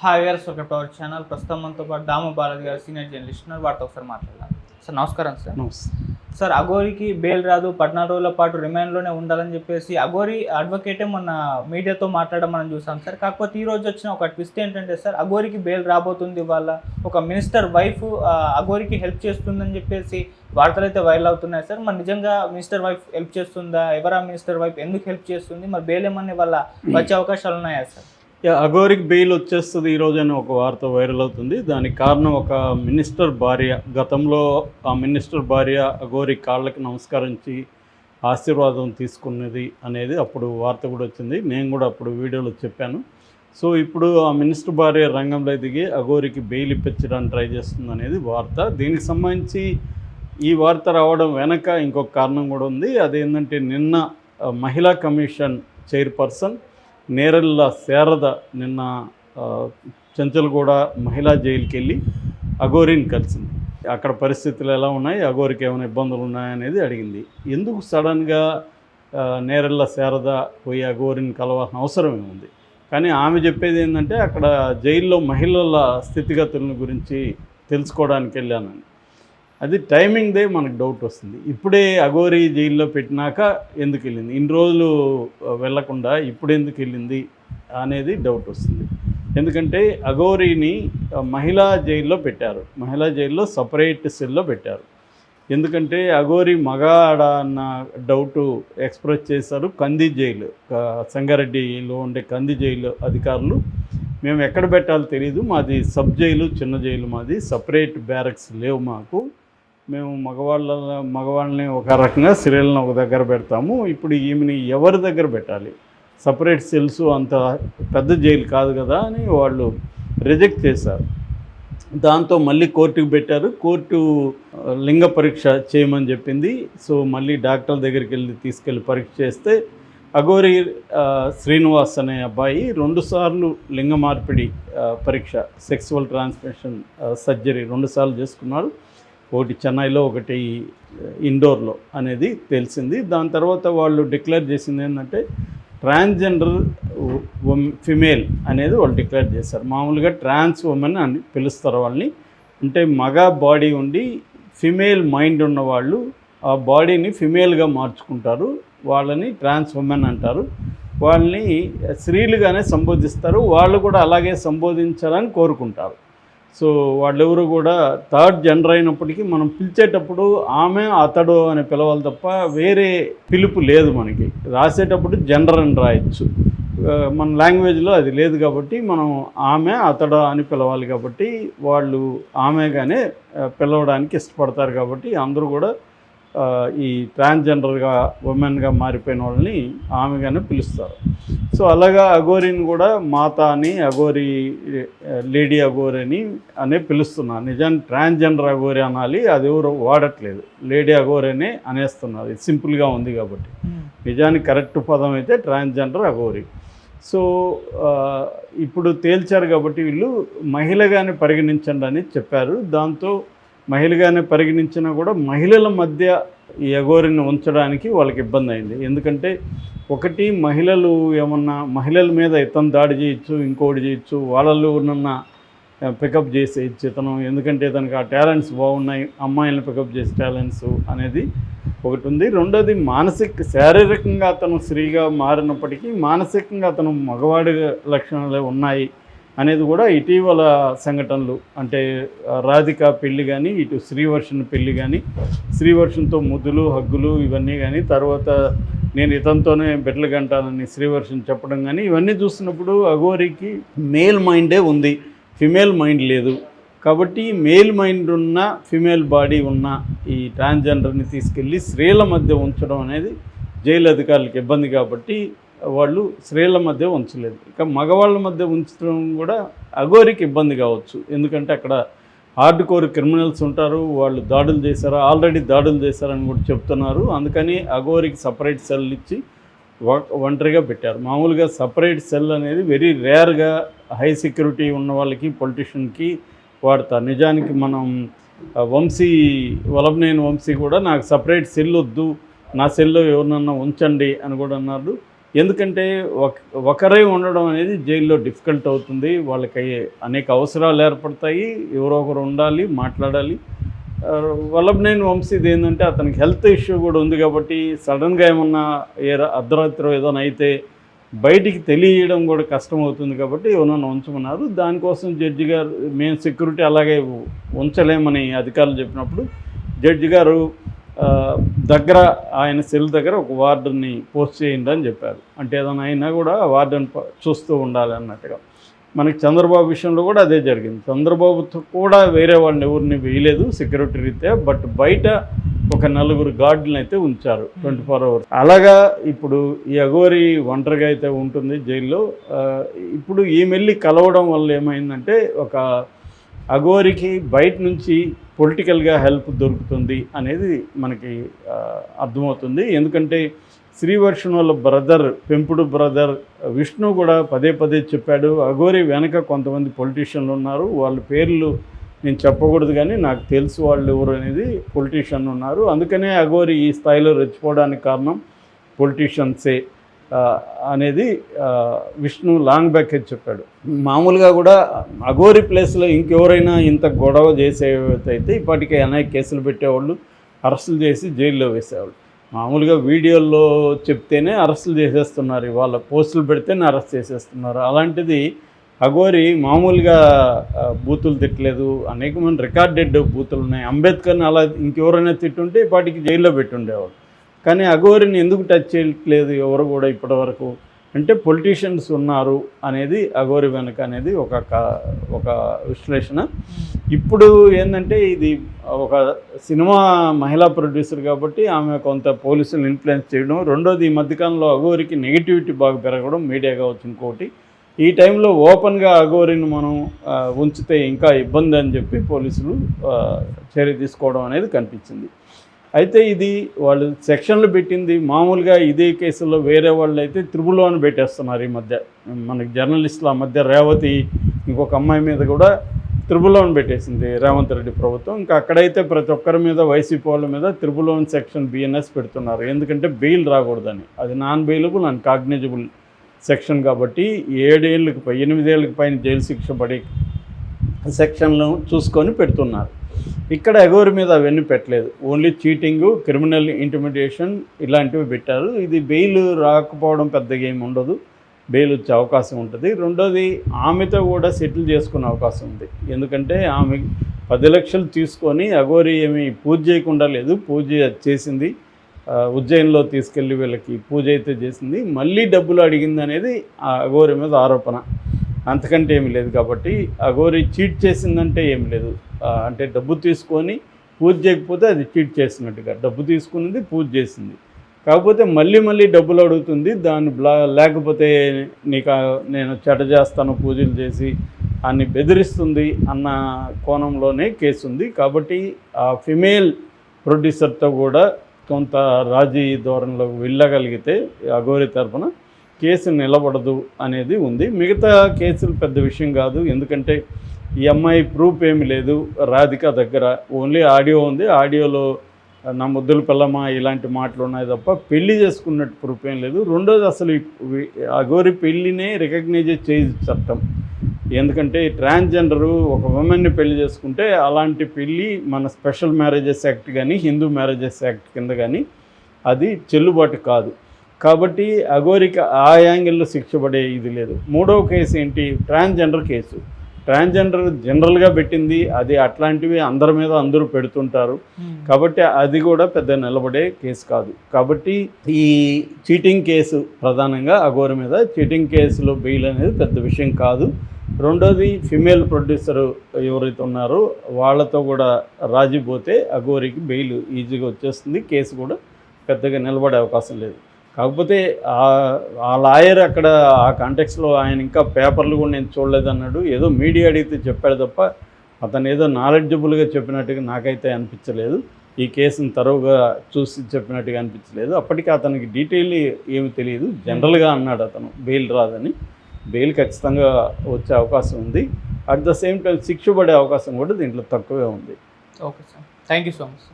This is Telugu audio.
Hi viewers, welcome to our channel. ప్రస్తుతం మనతో పాటు దాము బాలాజీ గారు సీనియర్ జర్నలిస్ట్ ఉన్నారు. వారితో ఒకసారి మాట్లాడదాం. సార్ నమస్కారం. సార్ అఘోరికి బెయిల్ రాదు, 14 రోజుల పాటు రిమాండ్లోనే ఉండాలని చెప్పేసి అఘోరి అడ్వకేటే మొన్న మీడియాతో మాట్లాడడం మనం చూసాం సార్. కాకపోతే ఈ రోజు వచ్చిన ఒక ట్విస్ట్ ఏంటంటే సార్, అఘోరికి బెయిల్ రాబోతుంది, వాళ్ళ ఒక మినిస్టర్ వైఫ్ అఘోరికి హెల్ప్ చేస్తుందని చెప్పేసి వార్తలు అయితే వైరల్ అవుతున్నాయి సార్. మరి నిజంగా మినిస్టర్ వైఫ్ హెల్ప్ చేస్తుందా? ఎవరా మినిస్టర్ వైఫ్, ఎందుకు హెల్ప్ చేస్తుంది? మరి బెయిల్ ఏమన్నా వాళ్ళ వచ్చే అవకాశాలు ఉన్నాయా సార్? అఘోరికి బెయిల్ వచ్చేస్తుంది ఈరోజు అని ఒక వార్త వైరల్ అవుతుంది. దానికి కారణం ఒక మినిస్టర్ భార్య. గతంలో ఆ మినిస్టర్ భార్య అఘోరి కాళ్ళకి నమస్కరించి ఆశీర్వాదం తీసుకున్నది అనేది అప్పుడు వార్త కూడా వచ్చింది. నేను కూడా అప్పుడు వీడియోలో చెప్పాను. సో ఇప్పుడు ఆ మినిస్టర్ భార్య రంగంలో దిగి అఘోరికి బెయిల్ ఇప్పించడానికి ట్రై చేస్తుంది అనేది వార్త. దీనికి సంబంధించి ఈ వార్త రావడం వెనక ఇంకొక కారణం కూడా ఉంది. అదేంటంటే నిన్న మహిళా కమిషన్ చైర్పర్సన్ నేరెళ్ళ శారద నిన్న చెంచల్గూడ మహిళా జైలుకి వెళ్ళి అఘోరిని కలిసింది. అక్కడ పరిస్థితులు ఎలా ఉన్నాయి, అఘోరికి ఏమైనా ఇబ్బందులు ఉన్నాయనేది అడిగింది. ఎందుకు సడన్గా నేరెళ్ళ శారద పోయి అఘోరిని కలవాల్సిన అవసరం ఏముంది? కానీ ఆమె చెప్పేది ఏంటంటే అక్కడ జైల్లో మహిళల స్థితిగతుల గురించి తెలుసుకోవడానికి వెళ్ళానని. అది టైమింగ్దే మనకు డౌట్ వస్తుంది. ఇప్పుడే అఘోరి జైల్లో పెట్టినాక ఎందుకు వెళ్ళింది, ఇన్ని రోజులు వెళ్లకుండా ఇప్పుడు ఎందుకు వెళ్ళింది అనేది డౌట్ వస్తుంది. ఎందుకంటే అఘోరిని మహిళా జైల్లో పెట్టారు, మహిళా జైల్లో సపరేట్ సెల్లో పెట్టారు. ఎందుకంటే అఘోరి మగాడ అన్న డౌటు ఎక్స్ప్రెస్ చేశారు కంది జైలు, సంగారెడ్డిలో ఉండే కంది జైలు అధికారులు. మేము ఎక్కడ పెట్టాలో తెలియదు, మాది సబ్ జైలు, చిన్న జైలు మాది, సపరేట్ బ్యారక్స్ లేవు మాకు, మేము మగవాళ్ళని ఒక రకంగా స్త్రీలను ఒక దగ్గర పెడతాము, ఇప్పుడు ఈమెని ఎవరి దగ్గర పెట్టాలి, సపరేట్ సెల్స్ అంత పెద్ద జైలు కాదు కదా అని వాళ్ళు రిజెక్ట్ చేశారు. దాంతో మళ్ళీ కోర్టుకు పెట్టారు. కోర్టు లింగ పరీక్ష చేయమని చెప్పింది. సో మళ్ళీ డాక్టర్ దగ్గరికి తీసుకెళ్ళి పరీక్ష చేస్తే అఘోరి శ్రీనివాస్ అనే అబ్బాయి 2 సార్లు లింగ మార్పిడి పరీక్ష, సెక్సువల్ ట్రాన్స్మిషన్ సర్జరీ 2 సార్లు చేసుకున్నాడు. ఒకటి చెన్నైలో, ఒకటి ఇండోర్లో అనేది తెలిసింది. దాని తర్వాత వాళ్ళు డిక్లేర్ చేసింది ఏంటంటే ట్రాన్స్జెండర్ ఫిమేల్ అనేది వాళ్ళు డిక్లేర్ చేశారు. మామూలుగా ట్రాన్స్ ఉమెన్ అని పిలుస్తారు వాళ్ళని. అంటే మగ బాడీ ఉండి ఫిమేల్ మైండ్ ఉన్నవాళ్ళు ఆ బాడీని ఫిమేల్గా మార్చుకుంటారు, వాళ్ళని ట్రాన్స్ ఉమెన్ అంటారు. వాళ్ళని స్త్రీలుగానే సంబోధిస్తారు, వాళ్ళు కూడా అలాగే సంబోధించాలని కోరుకుంటారు. సో వాళ్ళెవరు కూడా థర్డ్ జెండర్ అయినప్పటికీ మనం పిలిచేటప్పుడు ఆమె అతడు అని పిలవాలి తప్ప వేరే పిలుపు లేదు. మనకి రాసేటప్పుడు జెండర్ అని రాయొచ్చు, మన లాంగ్వేజ్లో అది లేదు కాబట్టి మనం ఆమె అతడు అని పిలవాలి. కాబట్టి వాళ్ళు ఆమెగానే పిలవడానికి ఇష్టపడతారు. కాబట్టి అందరూ కూడా ఈ ట్రాన్స్జెండర్గా ఉమెన్గా మారిపోయిన వాళ్ళని ఆమెగానే పిలుస్తారు. సో అలాగా అఘోరిని కూడా మాత అని, అఘోరి లేడీ అఘోరి అనే పిలుస్తున్నారు. నిజానికి ట్రాన్స్జెండర్ అఘోరి అనాలి, అది ఎవరు వాడట్లేదు, లేడీ అఘోరి అనే అనేస్తున్నారు. ఇది సింపుల్గా ఉంది కాబట్టి. నిజానికి కరెక్ట్ పదం అయితే ట్రాన్స్జెండర్ అఘోరి. సో ఇప్పుడు తేల్చారు కాబట్టి వీళ్ళు మహిళగానే పరిగణించండి అని చెప్పారు. దాంతో మహిళగానే పరిగణించినా కూడా మహిళల మధ్య ఈ అఘోరిని ఉంచడానికి వాళ్ళకి ఇబ్బంది అయింది. ఎందుకంటే ఒకటి, మహిళలు ఏమన్నా మహిళల మీద ఇతను దాడి చేయొచ్చు, ఇంకోటి చేయొచ్చు, వాళ్ళలో ఉన్న పికప్ చేసేయచ్చు ఇతను, ఎందుకంటే ఇతనికి ఆ టాలెంట్స్ బాగున్నాయి, అమ్మాయిలను పికప్ చేసే టాలెంట్స్ అనేది ఒకటి ఉంది. రెండోది, శారీరకంగా అతను స్త్రీగా మారినప్పటికీ మానసికంగా అతను మగవాడి లక్షణాలే ఉన్నాయి అనేది కూడా ఇటీవల సంఘటనలు. అంటే రాధిక పెళ్ళి కానీ, ఇటు శ్రీవర్షన్ పెళ్ళి కానీ, శ్రీవర్షన్తో ముద్దులు హగ్గులు ఇవన్నీ కానీ, తర్వాత నేను ఇతనితోనే బెడ్లు గంటానని శ్రీవర్షన్ చెప్పడం కానీ, ఇవన్నీ చూస్తున్నప్పుడు అఘోరికి మేల్ మైండే ఉంది, ఫిమేల్ మైండ్ లేదు. కాబట్టి మేల్ మైండ్ ఉన్న, ఫిమేల్ బాడీ ఉన్న ఈ ట్రాన్స్జెండర్ని తీసుకెళ్ళి స్త్రీల మధ్య ఉంచడం అనేది జైలు అధికారులకు ఇబ్బంది. కాబట్టి వాళ్ళు స్త్రీల మధ్య ఉంచలేదు. ఇక మగవాళ్ళ మధ్య ఉంచడం కూడా అఘోరికి ఇబ్బంది కావచ్చు. ఎందుకంటే అక్కడ హార్డ్ కోర్ క్రిమినల్స్ ఉంటారు, వాళ్ళు దాడులు చేశారు, ఆల్రెడీ దాడులు చేశారని కూడా చెప్తున్నారు. అందుకని అఘోరికి సపరేట్ సెల్ ఇచ్చి ఒంటరిగా పెట్టారు. మామూలుగా సపరేట్ సెల్ అనేది వెరీ రేర్గా హై సెక్యూరిటీ ఉన్న వాళ్ళకి, పొలిటీషియన్కి వాడతారు. నిజానికి మనం వలభనేని వంశీ కూడా నాకు సపరేట్ సెల్ వద్దు, నా సెల్లో ఎవరినన్నా ఉంచండి అని కూడా అన్నారు. ఎందుకంటే ఒకరే ఉండడం అనేది జైల్లో డిఫికల్ట్ అవుతుంది. వాళ్ళకి అనేక అవసరాలు ఏర్పడతాయి, ఎవరో ఒకరు ఉండాలి, మాట్లాడాలి. వల్లభనేని వంశీది ఏంటంటే అతనికి హెల్త్ ఇష్యూ కూడా ఉంది కాబట్టి సడన్గా ఏమన్నా అర్ధరాత్రి ఏదైనా అయితే బయటికి తెలియడం కూడా కష్టం అవుతుంది కాబట్టి ఎవరన్నా ఉంచమన్నారు. దానికోసం జడ్జి గారు మేము సెక్యూరిటీ అలాగే ఉంచలేమని అధికారులు చెప్పినప్పుడు జడ్జి గారు దగ్గర ఆయన సెల్ దగ్గర ఒక వార్డెన్ని పోస్ట్ చేయండి అని చెప్పారు. అంటే ఏదైనా అయినా కూడా వార్డెన్ చూస్తూ ఉండాలి అన్నట్టుగా. మనకి చంద్రబాబు విషయంలో కూడా అదే జరిగింది. చంద్రబాబుతో కూడా వేరే వాళ్ళని ఎవరిని వేయలేదు సెక్యూరిటీ రీత్యా, బట్ బయట ఒక 4 గార్డులను అయితే ఉంచారు 24 hours. అలాగా ఇప్పుడు ఈ అఘోరి ఒంటరిగా అయితే ఉంటుంది జైల్లో. ఇప్పుడు ఈమెల్లి కలవడం వల్ల ఏమైందంటే ఒక అఘోరికి బయట నుంచి పొలిటికల్గా హెల్ప్ దొరుకుతుంది అనేది మనకి అర్థమవుతుంది. ఎందుకంటే శ్రీవర్షణ్ వాళ్ళ బ్రదర్, పెంపుడు బ్రదర్ విష్ణు కూడా పదే పదే చెప్పాడు, అఘోరి వెనక కొంతమంది పొలిటీషియన్లు ఉన్నారు, వాళ్ళ పేర్లు నేను చెప్పకూడదు కానీ నాకు తెలుసు వాళ్ళు ఎవరు అనేది పొలిటీషియన్ ఉన్నారు, అందుకనే అఘోరి ఈ స్థాయిలో రెచ్చిపోవడానికి కారణం పొలిటీషియన్సే అనేది విష్ణు లాంగ్ బ్యాక్ చెప్పాడు. మామూలుగా కూడా అఘోరి ప్లేస్లో ఇంకెవరైనా ఇంత గొడవ చేసేదైతే ఇప్పటికే అనేక కేసులు పెట్టేవాళ్ళు, అరెస్టులు చేసి జైల్లో వేసేవాళ్ళు. మామూలుగా వీడియోల్లో చెప్తేనే అరెస్టులు చేసేస్తున్నారు, వాళ్ళ పోస్టులు పెడితేనే అరెస్ట్ చేసేస్తున్నారు. అలాంటిది అఘోరి మామూలుగా బూతులు తిట్టలేదు, అనేక మంది రికార్డెడ్ బూతులు ఉన్నాయి. అంబేద్కర్ని అలా ఇంకెవరైనా తిట్టుంటే ఇప్పటికి జైల్లో పెట్టుండేవాడు. కానీ అఘోరిని ఎందుకు టచ్ చేయట్లేదు ఎవరు కూడా ఇప్పటివరకు అంటే పొలిటీషియన్స్ ఉన్నారు అనేది అఘోరి వెనక అనేది ఒక విశ్లేషణ. ఇప్పుడు ఏంటంటే ఇది ఒక సినిమా మహిళా ప్రొడ్యూసర్ కాబట్టి ఆమె కొంత పోలీసులు ఇన్ఫ్లుయెన్స్ చేయడం, రెండోది ఈ మధ్యకాలంలో అఘోరికి నెగిటివిటీ బాగా పెరగడం మీడియా కావచ్చు. ఇంకోటి ఈ టైంలో ఓపెన్గా అఘోరిని మనం ఉంచితే ఇంకా ఇబ్బంది అని చెప్పి పోలీసులు చర్య తీసుకోవడం అనేది కనిపించింది. అయితే ఇది వాళ్ళు సెక్షన్లు పెట్టింది మామూలుగా ఇదే కేసుల్లో వేరే వాళ్ళు అయితే త్రిబుల్ అని పెట్టేస్తున్నారు. ఈ మధ్య మనకి జర్నలిస్టుల మధ్య రేవతి ఇంకొక అమ్మాయి మీద కూడా త్రిబుల్ అని పెట్టేసింది రేవంత్ రెడ్డి ప్రభుత్వం. ఇంకా అక్కడైతే ప్రతి ఒక్కరి మీద వైసీపీ వాళ్ళ మీద త్రిబుల్ సెక్షన్ బిఎన్ఎస్ పెడుతున్నారు, ఎందుకంటే బెయిల్ రాకూడదని. అది non bailable and cognisable section కాబట్టి 7 ఏళ్ళకి 8 ఏళ్ళకి పైన జైలు శిక్ష పడే సెక్షన్లు చూసుకొని పెడుతున్నారు. ఇక్కడ అఘోరి మీద అవన్నీ పెట్టలేదు, ఓన్లీ చీటింగు, క్రిమినల్ ఇంటిమిడేషన్ ఇలాంటివి పెట్టారు. ఇది బెయిల్ రాకపోవడం పెద్దగా ఏమి ఉండదు, బెయిల్ వచ్చే అవకాశం ఉంటుంది. రెండోది ఆమెతో కూడా సెటిల్ చేసుకునే అవకాశం ఉంది, ఎందుకంటే ఆమె 10 లక్షలు తీసుకొని అఘోరి ఏమి పూజ చేయకుండా లేదు, పూజ చేసింది. ఉజ్జయిన్లో తీసుకెళ్ళి వీళ్ళకి పూజ అయితే చేసింది, మళ్ళీ డబ్బులు అడిగింది అనేది ఆ అఘోరి మీద ఆరోపణ, అంతకంటే ఏమి లేదు. కాబట్టి అఘోరి చీట్ చేసిందంటే ఏమి లేదు, అంటే డబ్బు తీసుకొని పూజ చేయకపోతే అది చీట్ చేసినట్టుగా. డబ్బు తీసుకున్నది పూజ చేసింది, కాకపోతే మళ్ళీ డబ్బులు అడుగుతుంది. దాన్ని లేకపోతే నేను చెడ్డ చేస్తాను పూజలు చేసి అన్ని బెదిరిస్తుంది అన్న కోణంలోనే కేసు ఉంది. కాబట్టి ఆ ఫిమేల్ ప్రొడ్యూసర్తో కూడా కొంత రాజీ ధోరణిలోకి వెళ్ళగలిగితే అఘోరి తరఫున కేసు నిలబడదు అనేది ఉంది. మిగతా కేసులు పెద్ద విషయం కాదు, ఎందుకంటే ఈ అమ్మాయి ప్రూఫ్ ఏమి లేదు రాధిక దగ్గర, ఓన్లీ ఆడియో ఉంది. ఆడియోలో నా ముద్దుల పిల్లమా ఇలాంటి మాటలు ఉన్నాయి తప్ప పెళ్లి చేసుకున్నట్టు ప్రూఫ్ ఏం లేదు. రెండోది అసలు అఘోరి పెళ్ళినే రికగ్నైజ్ చేయదు చట్టం, ఎందుకంటే ట్రాన్స్జెండరు ఒక ఉమెన్ని పెళ్లి చేసుకుంటే అలాంటి పెళ్ళి మన స్పెషల్ మ్యారేజెస్ యాక్ట్ కానీ హిందూ మ్యారేజెస్ యాక్ట్ కింద కానీ అది చెల్లుబాటు కాదు. కాబట్టి అఘోరికి ఆ యాంగిల్లో శిక్ష పడే ఇది లేదు. మూడవ కేసు ఏంటి, ట్రాన్స్జెండర్ కేసు. ట్రాన్స్జెండర్ జనరల్గా పెట్టింది, అది అట్లాంటివి అందరి మీద అందరూ పెడుతుంటారు కాబట్టి అది కూడా పెద్ద నిలబడే కేసు కాదు. కాబట్టి ఈ చీటింగ్ కేసు ప్రధానంగా అఘోరి మీద, చీటింగ్ కేసులో బెయిల్ అనేది పెద్ద విషయం కాదు. రెండోది ఫిమేల్ ప్రొడ్యూసర్ ఎవరైతే ఉన్నారో వాళ్ళతో కూడా రాజీ పోతే అఘోరికి బెయిల్ ఈజీగా వచ్చేస్తుంది, కేసు కూడా పెద్దగా నిలబడే అవకాశం లేదు. కాకపోతే ఆ లాయర్ అక్కడ ఆ కాంటెక్స్లో ఆయన ఇంకా పేపర్లు కూడా నేను చూడలేదన్నాడు, ఏదో మీడియా అడిగితే చెప్పాడు తప్ప అతను ఏదో నాలెడ్జబుల్గా చెప్పినట్టుగా నాకైతే అనిపించలేదు, ఈ కేసును తరువుగా చూసి చెప్పినట్టుగా అనిపించలేదు. అప్పటికి అతనికి డీటెయిల్ ఏమి తెలియదు, జనరల్గా అన్నాడు అతను బెయిల్ రాదని. బెయిల్ ఖచ్చితంగా వచ్చే అవకాశం ఉంది, అట్ ద సేమ్ టైం శిక్ష పడే అవకాశం కూడా దీంట్లో తక్కువే ఉంది. Okay sir, thank you so much.